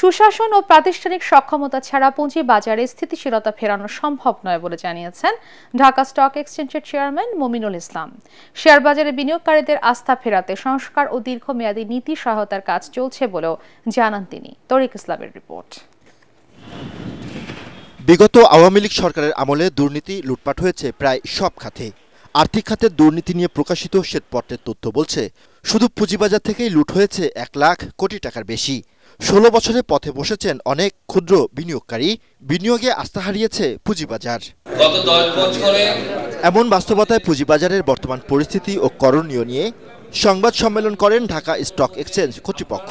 সুশাসন ও প্রাতিষ্ঠানিক সক্ষমতা ছাড়া পুঁজি বাজারে স্থিতিশীলতা ফেরানো সম্ভব নয় বলে জানিয়েছেন ঢাকা স্টক এক্সচেঞ্জের চেয়ারম্যান মুমিনুল ইসলাম। শেয়ার বাজারে বিনিয়োগকারীদের আস্থা ফেরাতে সংস্কার ও দীর্ঘমেয়াদী নীতি সহায়তার কাজ চলছে বলেও জানান তিনি। তরিক ইসলামের রিপোর্ট। বিগত আওয়ামী লীগ সরকারের আমলে দুর্নীতি লুটপাট হয়েছে প্রায় সব খাতে। আর্থিক খাতের দুর্নীতি নিয়ে প্রকাশিত শ্বেতপত্রের তথ্য বলছে, শুধু পুঁজিবাজার থেকেই লুট হয়েছে 1 লাখ কোটি টাকার বেশি। 16 বছরে পথে বসেছেন অনেক ক্ষুদ্র বিনিয়োগকারী, বিনিয়োগে আস্থা হারিয়েছে পুঁজিবাজার। গত 10 বছরে এমন বাস্তবতায় পুঁজিবাজারের বর্তমান পরিস্থিতি ও করণীয় নিয়ে সংবাদ সম্মেলন করেন ঢাকা স্টক এক্সচেঞ্জ কর্তৃপক্ষ।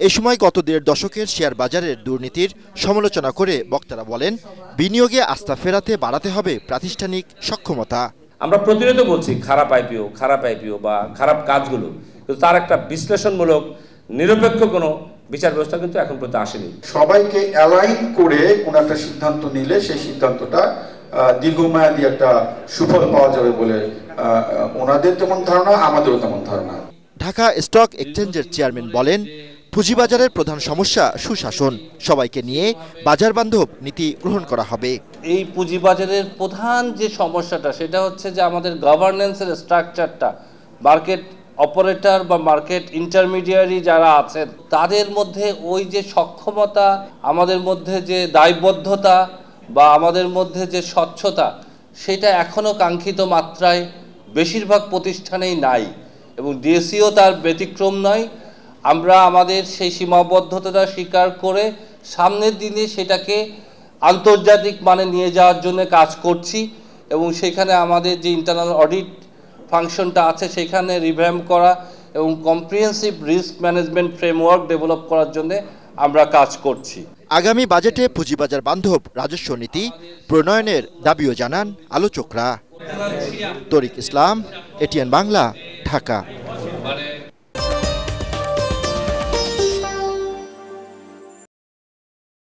এ সময় গত 1.5 দশকের শেয়ার বাজারের দুর্নীতির সমালোচনা করে বক্তারা বলেন, বিনিয়োগে আস্থা ফেরাতে বাড়াতে হবে প্রাতিষ্ঠানিক সক্ষমতা। আমরা প্রতিনিয়ত বলছি খারাপ আইপিও বা খারাপ কাজগুলো, কিন্তু তার একটা বিশ্লেষণমূলক নিরপেক্ষ কোনো বিচার ব্যবস্থা কিন্তু এখন পর্যন্ত আসেনি। সবাইকে অ্যালাইন করে কোন একটা সিদ্ধান্ত নিলে সেই সিদ্ধান্তটা দীর্ঘমেয়াদী একটা সুফল পাওয়া যাবে বলে ওনাদের যেমন ধারণা, আমাদেরও তেমন ধারণা। ঢাকা স্টক এক্সচেঞ্জের চেয়ারম্যান বলেন, পুঁজিবাজারের প্রধান সমস্যা সুশাসন। সবাইকে নিয়ে বাজার বান্ধব নীতি গ্রহণ করা হবে। এই পুঁজিবাজারের প্রধান যে সমস্যাটা সেটা হচ্ছে যে আমাদের গভর্নেন্সের স্ট্রাকচারটা, মার্কেট অপারেটর বা মার্কেট ইন্টারমিডিয়ারি যারা আছেন তাদের মধ্যে ওই যে সক্ষমতা, আমাদের মধ্যে যে দায়বদ্ধতা বা আমাদের মধ্যে যে স্বচ্ছতা, সেটা এখনো কাঙ্ক্ষিত মাত্রায় বেশিরভাগ প্রতিষ্ঠানেই নাই এবং ডিএসইও তার ব্যতিক্রম নয়। আমরা আমাদের সেই সীমাবদ্ধতা স্বীকার করে সামনের দিনে সেটাকে আন্তর্জাতিক মানে নিয়ে যাওয়ার জন্য কাজ করছি এবং সেখানে আমাদের যে ইন্টারনাল অডিট ফাংশনটা আছে সেখানে রিভ্যাম্প করা এবং comprehensive risk management framework develop করার জন্য আমরা কাজ করছি। আগামী বাজেটে পুঁজিবাজার বান্ধব রাজস্ব নীতি প্রণয়নের দাবিও জানান আলোচকরা। তরিক ইসলাম, এটিএন বাংলা, ঢাকা।